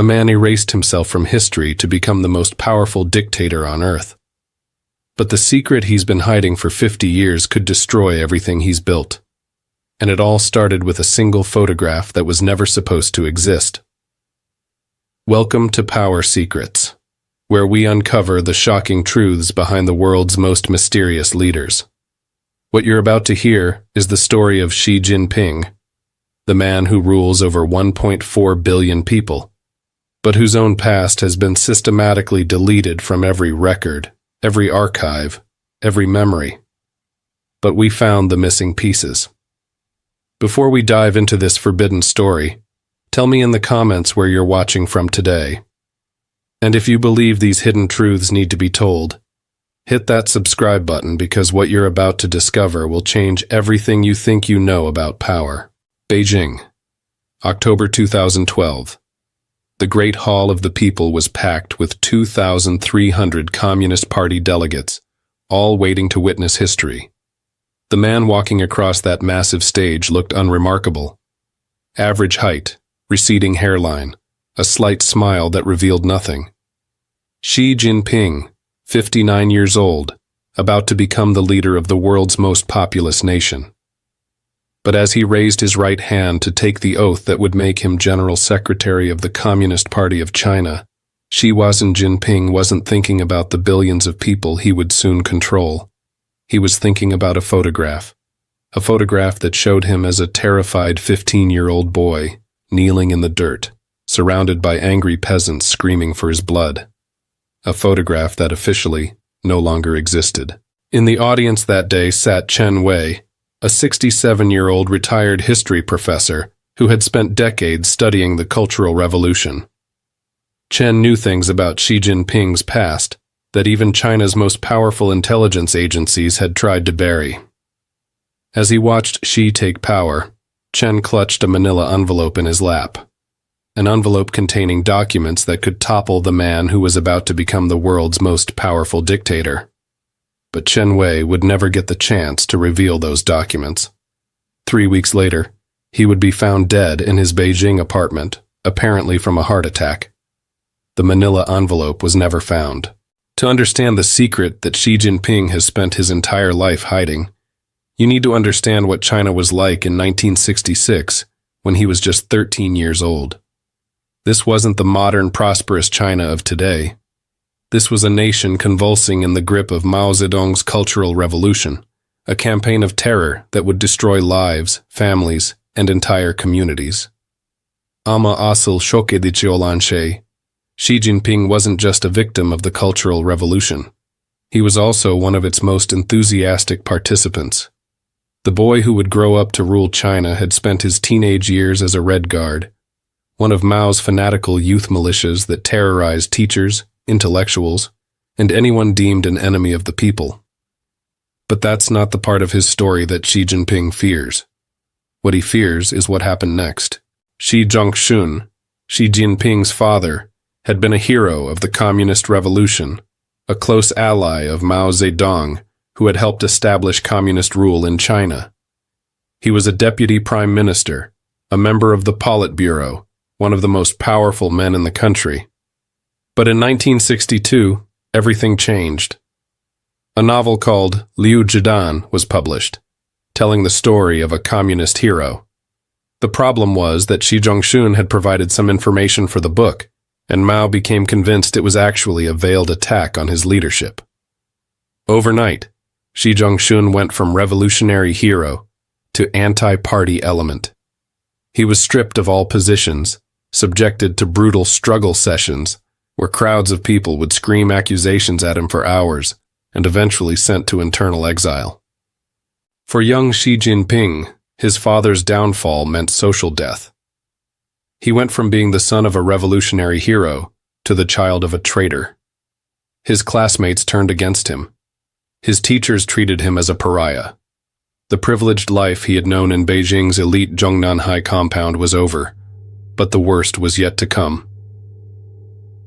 A man erased himself from history to become the most powerful dictator on earth. But the secret he's been hiding for 50 years could destroy everything he's built. And it all started with a single photograph that was never supposed to exist. Welcome to Power Secrets, where we uncover the shocking truths behind the world's most mysterious leaders. What you're about to hear is the story of Xi Jinping, the man who rules over 1.4 billion people, but whose own past has been systematically deleted from every record, every archive, every memory. But we found the missing pieces. Before we dive into this forbidden story, tell me in the comments where you're watching from today. And if you believe these hidden truths need to be told, hit that subscribe button because what you're about to discover will change everything you think you know about power. Beijing, October 2012. The Great Hall of the People was packed with 2,300 Communist Party delegates, all waiting to witness history. The man walking across that massive stage looked unremarkable. Average height, receding hairline, a slight smile that revealed nothing. Xi Jinping, 59 years old, about to become the leader of the world's most populous nation. But as he raised his right hand to take the oath that would make him General Secretary of the Communist Party of China, Xi Jinping wasn't thinking about the billions of people he would soon control. He was thinking about a photograph that showed him as a terrified 15-year-old boy, kneeling in the dirt, surrounded by angry peasants screaming for his blood. A photograph that officially no longer existed. In the audience that day sat Chen Wei, a 67-year-old retired history professor who had spent decades studying the Cultural Revolution. Chen knew things about Xi Jinping's past that even China's most powerful intelligence agencies had tried to bury. As he watched Xi take power, Chen clutched a manila envelope in his lap, an envelope containing documents that could topple the man who was about to become the world's most powerful dictator. But Chen Wei would never get the chance to reveal those documents. 3 weeks later, he would be found dead in his Beijing apartment, apparently from a heart attack. The manila envelope was never found. To understand the secret that Xi Jinping has spent his entire life hiding, you need to understand what China was like in 1966, when he was just 13 years old. This wasn't the modern, prosperous China of today. This was a nation convulsing in the grip of Mao Zedong's Cultural Revolution, a campaign of terror that would destroy lives, families, and entire communities. Ama asıl şok edici olan şey, Xi Jinping wasn't just a victim of the Cultural Revolution. He was also one of its most enthusiastic participants. The boy who would grow up to rule China had spent his teenage years as a Red Guard, one of Mao's fanatical youth militias that terrorized teachers, intellectuals, and anyone deemed an enemy of the people. But that's not the part of his story that Xi Jinping fears. What he fears is what happened next. Xi Zhongxun, Xi Jinping's father, had been a hero of the Communist Revolution, a close ally of Mao Zedong, who had helped establish communist rule in China. He was a deputy prime minister, a member of the Politburo, one of the most powerful men in the country. But in 1962, everything changed. A novel called Liu Zhidan was published, telling the story of a communist hero. The problem was that Xi Zhongxun had provided some information for the book, and Mao became convinced it was actually a veiled attack on his leadership. Overnight, Xi Zhongxun went from revolutionary hero to anti-party element. He was stripped of all positions, subjected to brutal struggle sessions, where crowds of people would scream accusations at him for hours, and eventually sent to internal exile. For young Xi Jinping, his father's downfall meant social death. He went from being the son of a revolutionary hero to the child of a traitor. His classmates turned against him. His teachers treated him as a pariah. The privileged life he had known in Beijing's elite Zhongnanhai compound was over, but the worst was yet to come.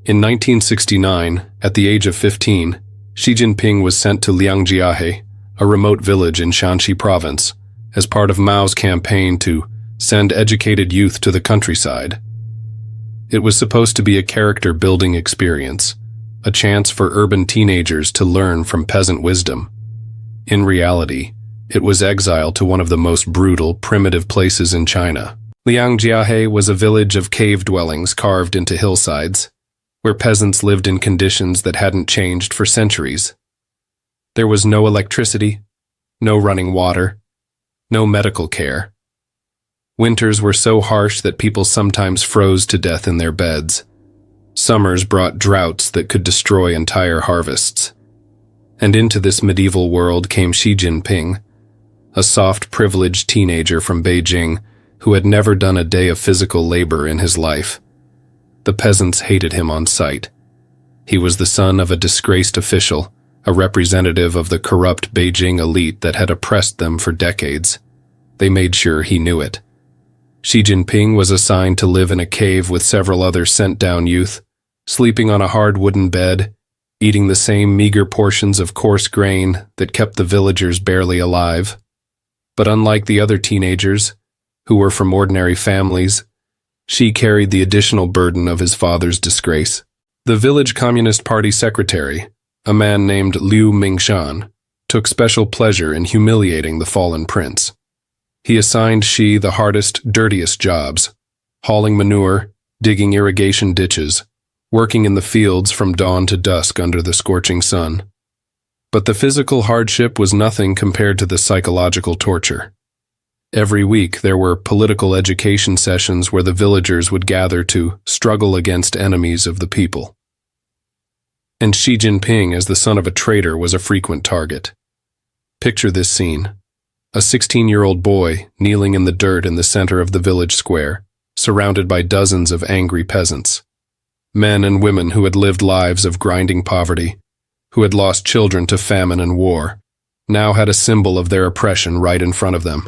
In 1969, at the age of 15, Xi Jinping was sent to Liangjiahe, a remote village in Shanxi province, as part of Mao's campaign to send educated youth to the countryside. It was supposed to be a character-building experience, a chance for urban teenagers to learn from peasant wisdom. In reality, it was exile to one of the most brutal, primitive places in China. Liangjiahe was a village of cave dwellings carved into hillsides, where peasants lived in conditions that hadn't changed for centuries. There was no electricity, no running water, no medical care. Winters were so harsh that people sometimes froze to death in their beds. Summers brought droughts that could destroy entire harvests. And into this medieval world came Xi Jinping, a soft, privileged teenager from Beijing who had never done a day of physical labor in his life. The peasants hated him on sight. He was the son of a disgraced official, a representative of the corrupt Beijing elite that had oppressed them for decades. They made sure he knew it. Xi Jinping was assigned to live in a cave with several other sent-down youth, sleeping on a hard wooden bed, eating the same meager portions of coarse grain that kept the villagers barely alive. But unlike the other teenagers, who were from ordinary families, Xi carried the additional burden of his father's disgrace. The village Communist Party secretary, a man named Liu Mingshan, took special pleasure in humiliating the fallen prince. He assigned Xi the hardest, dirtiest jobs, hauling manure, digging irrigation ditches, working in the fields from dawn to dusk under the scorching sun. But the physical hardship was nothing compared to the psychological torture. Every week there were political education sessions where the villagers would gather to struggle against enemies of the people. And Xi Jinping, as the son of a traitor, was a frequent target. Picture this scene. A 16-year-old boy kneeling in the dirt in the center of the village square, surrounded by dozens of angry peasants. Men and women who had lived lives of grinding poverty, who had lost children to famine and war, now had a symbol of their oppression right in front of them.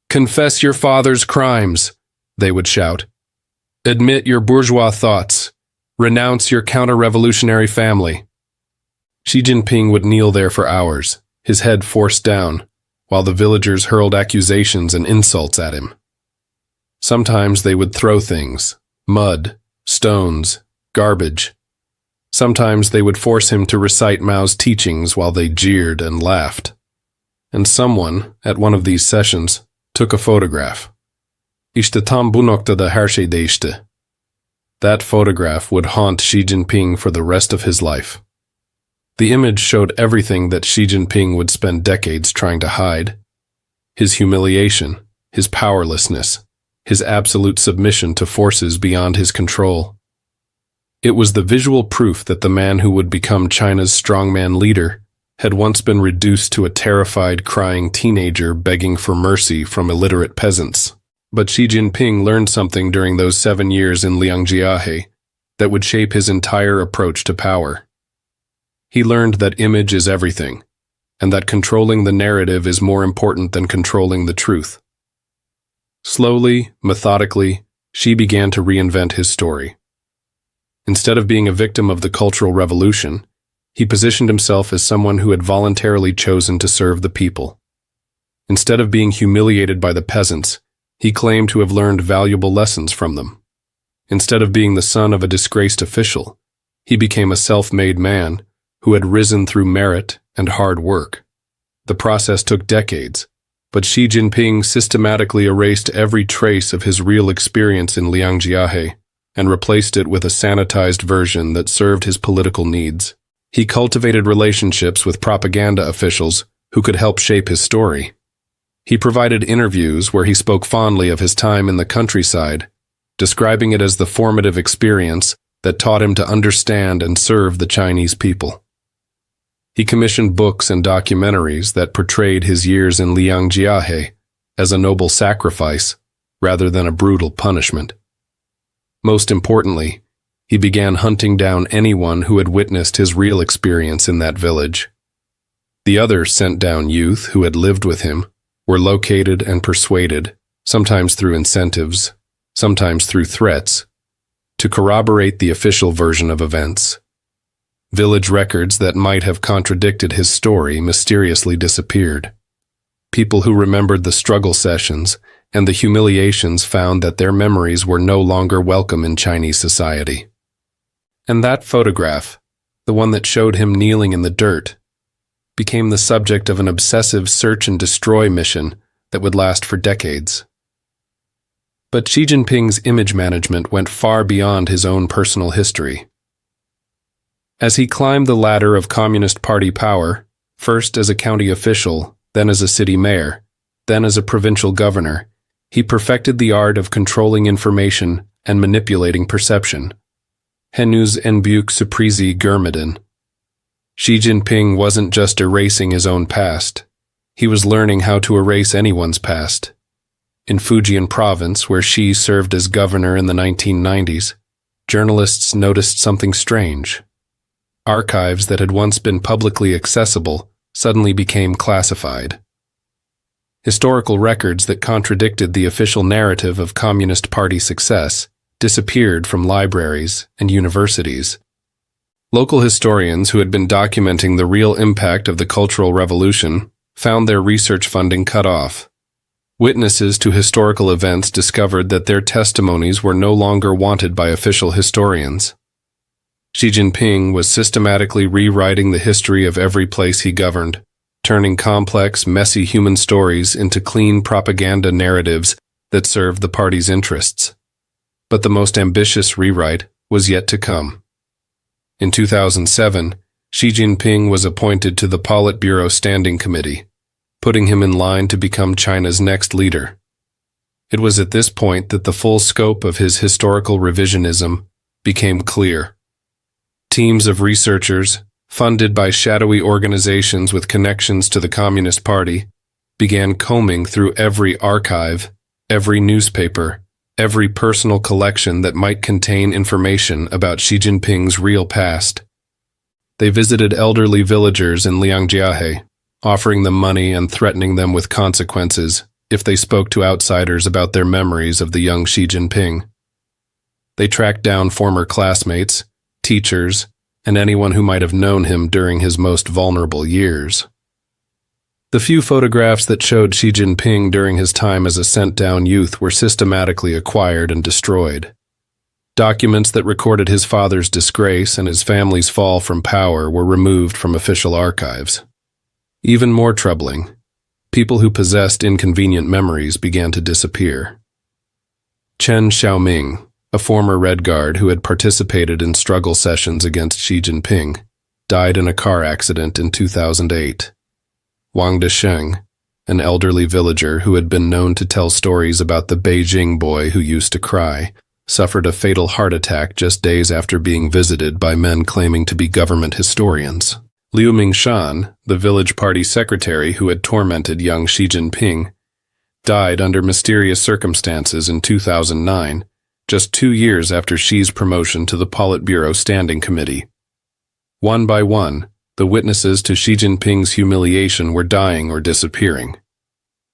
"Confess your father's crimes," they would shout. "Admit your bourgeois thoughts. Renounce your counter-revolutionary family." Xi Jinping would kneel there for hours, his head forced down, while the villagers hurled accusations and insults at him. Sometimes they would throw things, mud, stones, garbage. Sometimes they would force him to recite Mao's teachings while they jeered and laughed. And someone, at one of these sessions, took a photograph. "İşte tam bu noktada her şey değişti." That photograph would haunt Xi Jinping for the rest of his life. The image showed everything that Xi Jinping would spend decades trying to hide. His humiliation, his powerlessness, his absolute submission to forces beyond his control. It was the visual proof that the man who would become China's strongman leader had once been reduced to a terrified, crying teenager begging for mercy from illiterate peasants. But Xi Jinping learned something during those 7 years in Liangjiahe that would shape his entire approach to power. He learned that image is everything, and that controlling the narrative is more important than controlling the truth. Slowly, methodically, Xi began to reinvent his story. Instead of being a victim of the Cultural Revolution, he positioned himself as someone who had voluntarily chosen to serve the people. Instead of being humiliated by the peasants, he claimed to have learned valuable lessons from them. Instead of being the son of a disgraced official, he became a self-made man who had risen through merit and hard work. The process took decades, but Xi Jinping systematically erased every trace of his real experience in Liangjiahe and replaced it with a sanitized version that served his political needs. He cultivated relationships with propaganda officials who could help shape his story. He provided interviews where he spoke fondly of his time in the countryside, describing it as the formative experience that taught him to understand and serve the Chinese people. He commissioned books and documentaries that portrayed his years in Liangjiahe as a noble sacrifice rather than a brutal punishment. Most importantly, he began hunting down anyone who had witnessed his real experience in that village. The other sent-down youth who had lived with him were located and persuaded, sometimes through incentives, sometimes through threats, to corroborate the official version of events. Village records that might have contradicted his story mysteriously disappeared. People who remembered the struggle sessions and the humiliations found that their memories were no longer welcome in Chinese society. And that photograph, the one that showed him kneeling in the dirt, became the subject of an obsessive search and destroy mission that would last for decades. But Xi Jinping's image management went far beyond his own personal history. As he climbed the ladder of Communist Party power, first as a county official, then as a city mayor, then as a provincial governor, he perfected the art of controlling information and manipulating perception. Henuz en büyük sürprizi görmedin. Xi Jinping wasn't just erasing his own past. He was learning how to erase anyone's past. In Fujian province, where Xi served as governor in the 1990s, journalists noticed something strange. Archives that had once been publicly accessible suddenly became classified. Historical records that contradicted the official narrative of Communist Party success disappeared from libraries and universities. Local historians who had been documenting the real impact of the Cultural Revolution found their research funding cut off. Witnesses to historical events discovered that their testimonies were no longer wanted by official historians. Xi Jinping was systematically rewriting the history of every place he governed, turning complex, messy human stories into clean propaganda narratives that served the party's interests. But the most ambitious rewrite was yet to come. In 2007, Xi Jinping was appointed to the Politburo Standing Committee, putting him in line to become China's next leader. It was at this point that the full scope of his historical revisionism became clear. Teams of researchers, funded by shadowy organizations with connections to the Communist Party, began combing through every archive, every newspaper, every personal collection that might contain information about Xi Jinping's real past. They visited elderly villagers in Liangjiahe, offering them money and threatening them with consequences if they spoke to outsiders about their memories of the young Xi Jinping. They tracked down former classmates, teachers, and anyone who might have known him during his most vulnerable years. The few photographs that showed Xi Jinping during his time as a sent-down youth were systematically acquired and destroyed. Documents that recorded his father's disgrace and his family's fall from power were removed from official archives. Even more troubling, people who possessed inconvenient memories began to disappear. Chen Xiaoming, a former Red Guard who had participated in struggle sessions against Xi Jinping, died in a car accident in 2008. Wang Desheng, an elderly villager who had been known to tell stories about the Beijing boy who used to cry, suffered a fatal heart attack just days after being visited by men claiming to be government historians. Liu Mingshan, the village party secretary who had tormented young Xi Jinping, died under mysterious circumstances in 2009, just 2 years after Xi's promotion to the Politburo Standing Committee. One by one, the witnesses to Xi Jinping's humiliation were dying or disappearing.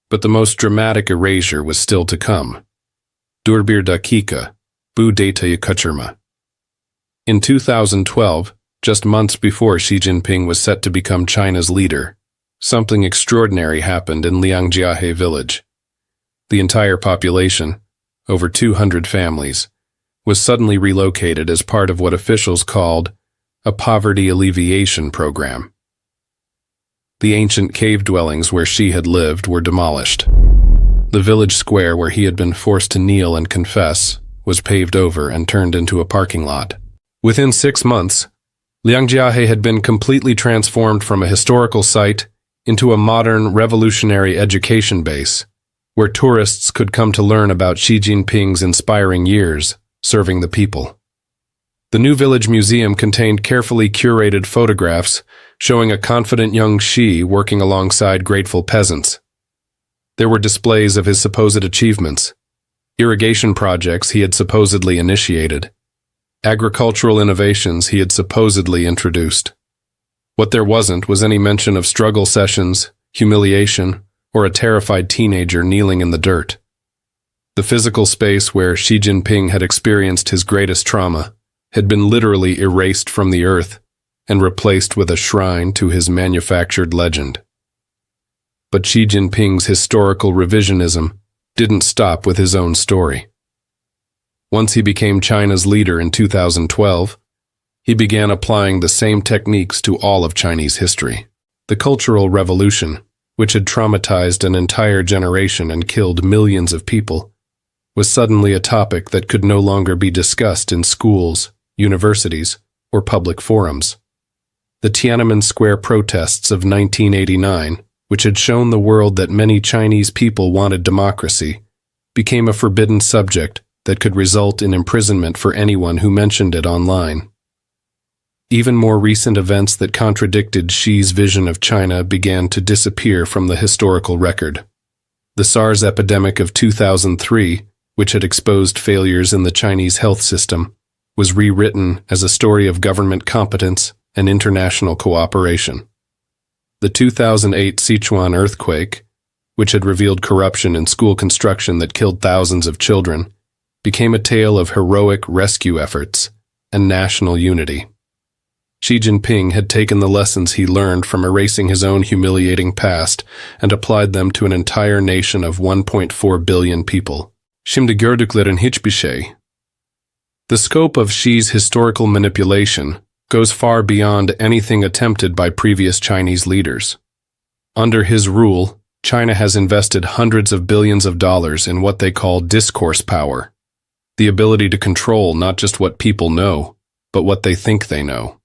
But the most dramatic erasure was still to come. Dur bir dakika, bu datayı kaçırma. In 2012, just months before Xi Jinping was set to become China's leader, something extraordinary happened in Liangjiahe village. The entire population, over 200 families, was suddenly relocated as part of what officials called a poverty alleviation program. The ancient cave dwellings where Xi had lived were demolished. The village square where he had been forced to kneel and confess was paved over and turned into a parking lot. Within 6 months, Liangjiahe had been completely transformed from a historical site into a modern, revolutionary education base, where tourists could come to learn about Xi Jinping's inspiring years serving the people. The new village museum contained carefully curated photographs showing a confident young Xi working alongside grateful peasants. There were displays of his supposed achievements, irrigation projects he had supposedly initiated, agricultural innovations he had supposedly introduced. What there wasn't was any mention of struggle sessions, humiliation, or a terrified teenager kneeling in the dirt. The physical space where Xi Jinping had experienced his greatest trauma had been literally erased from the earth and replaced with a shrine to his manufactured legend. But Xi Jinping's historical revisionism didn't stop with his own story. Once he became China's leader in 2012, he began applying the same techniques to all of Chinese history. The Cultural Revolution, which had traumatized an entire generation and killed millions of people, was suddenly a topic that could no longer be discussed in schools, universities, or public forums. The Tiananmen Square protests of 1989, which had shown the world that many Chinese people wanted democracy, became a forbidden subject that could result in imprisonment for anyone who mentioned it online. Even more recent events that contradicted Xi's vision of China began to disappear from the historical record. The SARS epidemic of 2003, which had exposed failures in the Chinese health system, was rewritten as a story of government competence and international cooperation. The 2008 Sichuan earthquake, which had revealed corruption in school construction that killed thousands of children, became a tale of heroic rescue efforts and national unity. Xi Jinping had taken the lessons he learned from erasing his own humiliating past and applied them to an entire nation of 1.4 billion people. Şimdi gördüklerin hiçbir şey. The scope of Xi's historical manipulation goes far beyond anything attempted by previous Chinese leaders. Under his rule, China has invested hundreds of billions of dollars in what they call discourse power, the ability to control not just what people know, but what they think they know.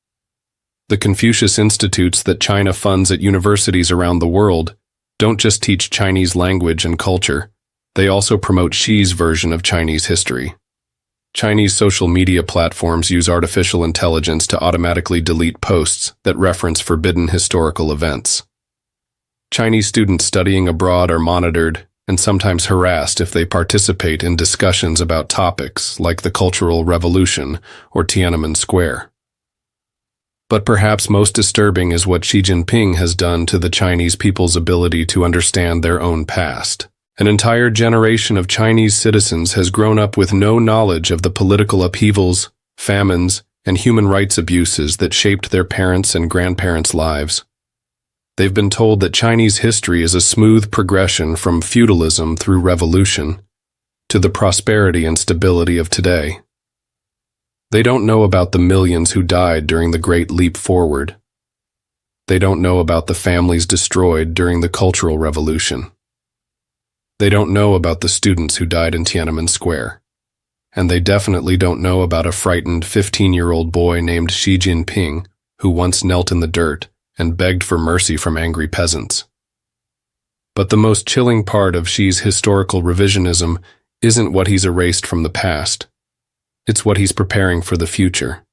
The Confucius Institutes that China funds at universities around the world don't just teach Chinese language and culture, they also promote Xi's version of Chinese history. Chinese social media platforms use artificial intelligence to automatically delete posts that reference forbidden historical events. Chinese students studying abroad are monitored and sometimes harassed if they participate in discussions about topics like the Cultural Revolution or Tiananmen Square. But perhaps most disturbing is what Xi Jinping has done to the Chinese people's ability to understand their own past. An entire generation of Chinese citizens has grown up with no knowledge of the political upheavals, famines, and human rights abuses that shaped their parents' and grandparents' lives. They've been told that Chinese history is a smooth progression from feudalism through revolution to the prosperity and stability of today. They don't know about the millions who died during the Great Leap Forward. They don't know about the families destroyed during the Cultural Revolution. They don't know about the students who died in Tiananmen Square. And they definitely don't know about a frightened 15-year-old boy named Xi Jinping who once knelt in the dirt and begged for mercy from angry peasants. But the most chilling part of Xi's historical revisionism isn't what he's erased from the past. It's what he's preparing for the future.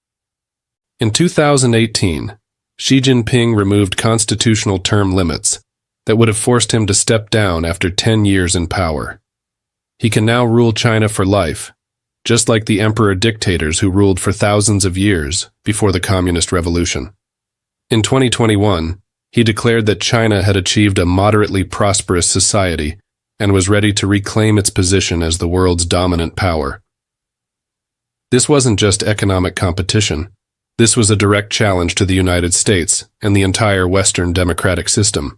In 2018, Xi Jinping removed constitutional term limits that would have forced him to step down after 10 years in power. He can now rule China for life, just like the emperor dictators who ruled for thousands of years before the Communist Revolution. In 2021, he declared that China had achieved a moderately prosperous society and was ready to reclaim its position as the world's dominant power. This wasn't just economic competition. This was a direct challenge to the United States and the entire Western democratic system.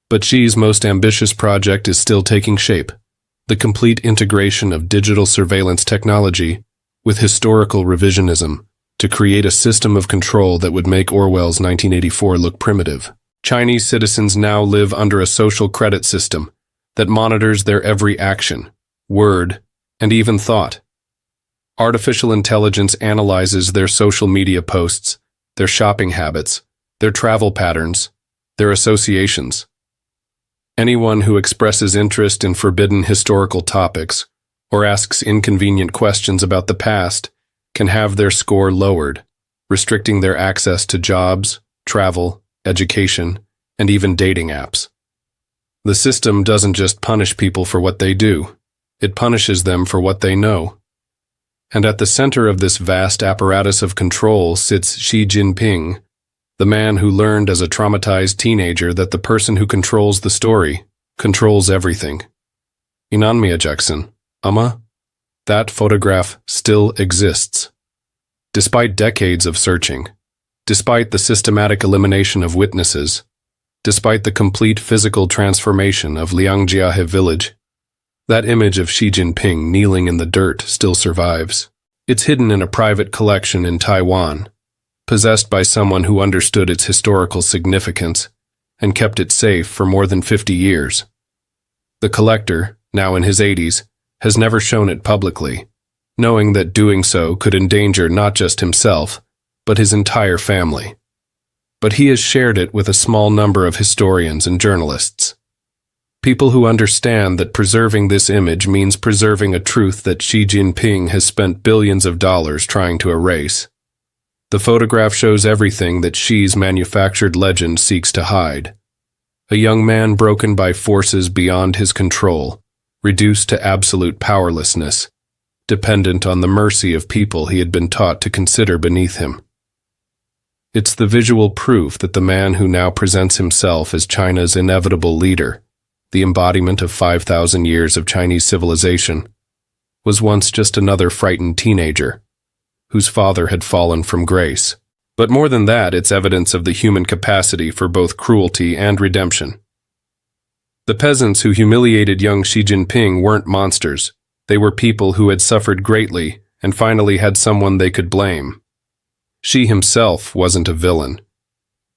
But Xi's most ambitious project is still taking shape: the complete integration of digital surveillance technology with historical revisionism to create a system of control that would make Orwell's 1984 look primitive. Chinese citizens now live under a social credit system that monitors their every action, word, and even thought. Artificial intelligence analyzes their social media posts, their shopping habits, their travel patterns, their associations. Anyone who expresses interest in forbidden historical topics or asks inconvenient questions about the past can have their score lowered, restricting their access to jobs, travel, education, and even dating apps. The system doesn't just punish people for what they do, it punishes them for what they know. And at the center of this vast apparatus of control sits Xi Jinping, the man who learned as a traumatized teenager that the person who controls the story controls everything. İnanmayacaksın, ama that photograph still exists. Despite decades of searching, despite the systematic elimination of witnesses, despite the complete physical transformation of Liangjiahe village, That image of Xi Jinping kneeling in the dirt still survives. It's hidden in a private collection in Taiwan, possessed by someone who understood its historical significance and kept it safe for more than 50 years. The collector, now in his 80s, has never shown it publicly, knowing that doing so could endanger not just himself, but his entire family. But he has shared it with a small number of historians and journalists. People who understand that preserving this image means preserving a truth that Xi Jinping has spent billions of dollars trying to erase. The photograph shows everything that Xi's manufactured legend seeks to hide. A young man broken by forces beyond his control, reduced to absolute powerlessness, dependent on the mercy of people he had been taught to consider beneath him. It's the visual proof that the man who now presents himself as China's inevitable leader, the embodiment of 5,000 years of Chinese civilization, was once just another frightened teenager, whose father had fallen from grace. But more than that, it's evidence of the human capacity for both cruelty and redemption. The peasants who humiliated young Xi Jinping weren't monsters. They were people who had suffered greatly and finally had someone they could blame. Xi himself wasn't a villain.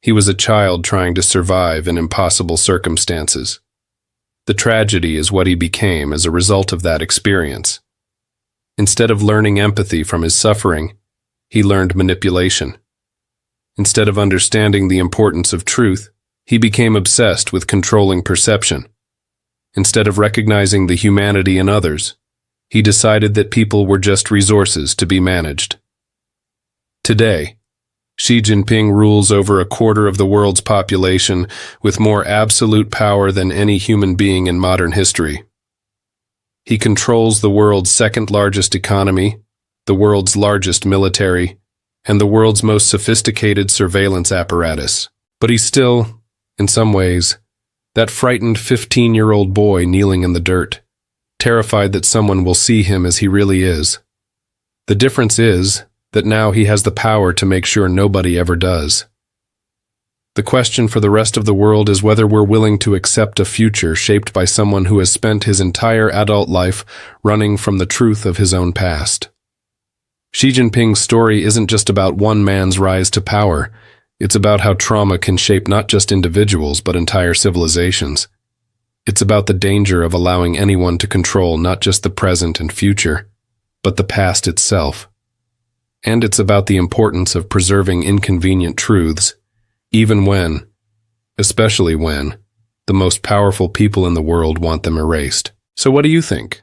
He was a child trying to survive in impossible circumstances. The tragedy is what he became as a result of that experience. Instead of learning empathy from his suffering, he learned manipulation. Instead of understanding the importance of truth, he became obsessed with controlling perception. Instead of recognizing the humanity in others, he decided that people were just resources to be managed. Today, Xi Jinping rules over a quarter of the world's population with more absolute power than any human being in modern history. He controls the world's second-largest economy, the world's largest military, and the world's most sophisticated surveillance apparatus. But he's still, in some ways, that frightened 15-year-old boy kneeling in the dirt, terrified that someone will see him as he really is. The difference is that now he has the power to make sure nobody ever does. The question for the rest of the world is whether we're willing to accept a future shaped by someone who has spent his entire adult life running from the truth of his own past. Xi Jinping's story isn't just about one man's rise to power. It's about how trauma can shape not just individuals but entire civilizations. It's about the danger of allowing anyone to control not just the present and future, but the past itself. And it's about the importance of preserving inconvenient truths, even when, especially when, the most powerful people in the world want them erased. So what do you think?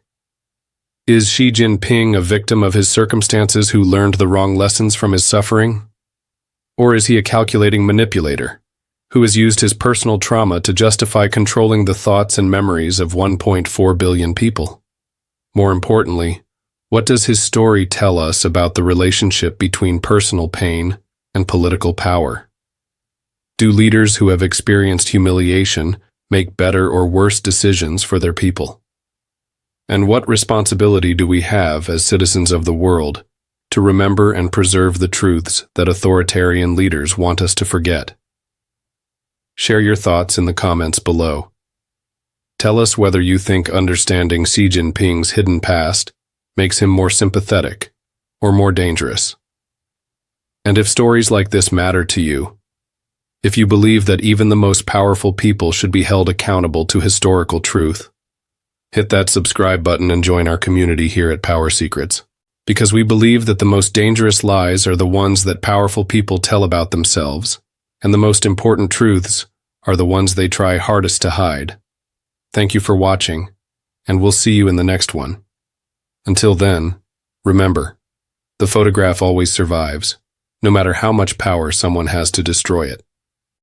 Is Xi Jinping a victim of his circumstances who learned the wrong lessons from his suffering? Or is he a calculating manipulator who has used his personal trauma to justify controlling the thoughts and memories of 1.4 billion people? More importantly, what does his story tell us about the relationship between personal pain and political power? Do leaders who have experienced humiliation make better or worse decisions for their people? And what responsibility do we have as citizens of the world to remember and preserve the truths that authoritarian leaders want us to forget? Share your thoughts in the comments below. Tell us whether you think understanding Xi Jinping's hidden past makes him more sympathetic or more dangerous. And if stories like this matter to you, if you believe that even the most powerful people should be held accountable to historical truth, hit that subscribe button and join our community here at Power Secrets. Because we believe that the most dangerous lies are the ones that powerful people tell about themselves, and the most important truths are the ones they try hardest to hide. Thank you for watching, and we'll see you in the next one. Until then, remember, the photograph always survives, no matter how much power someone has to destroy it.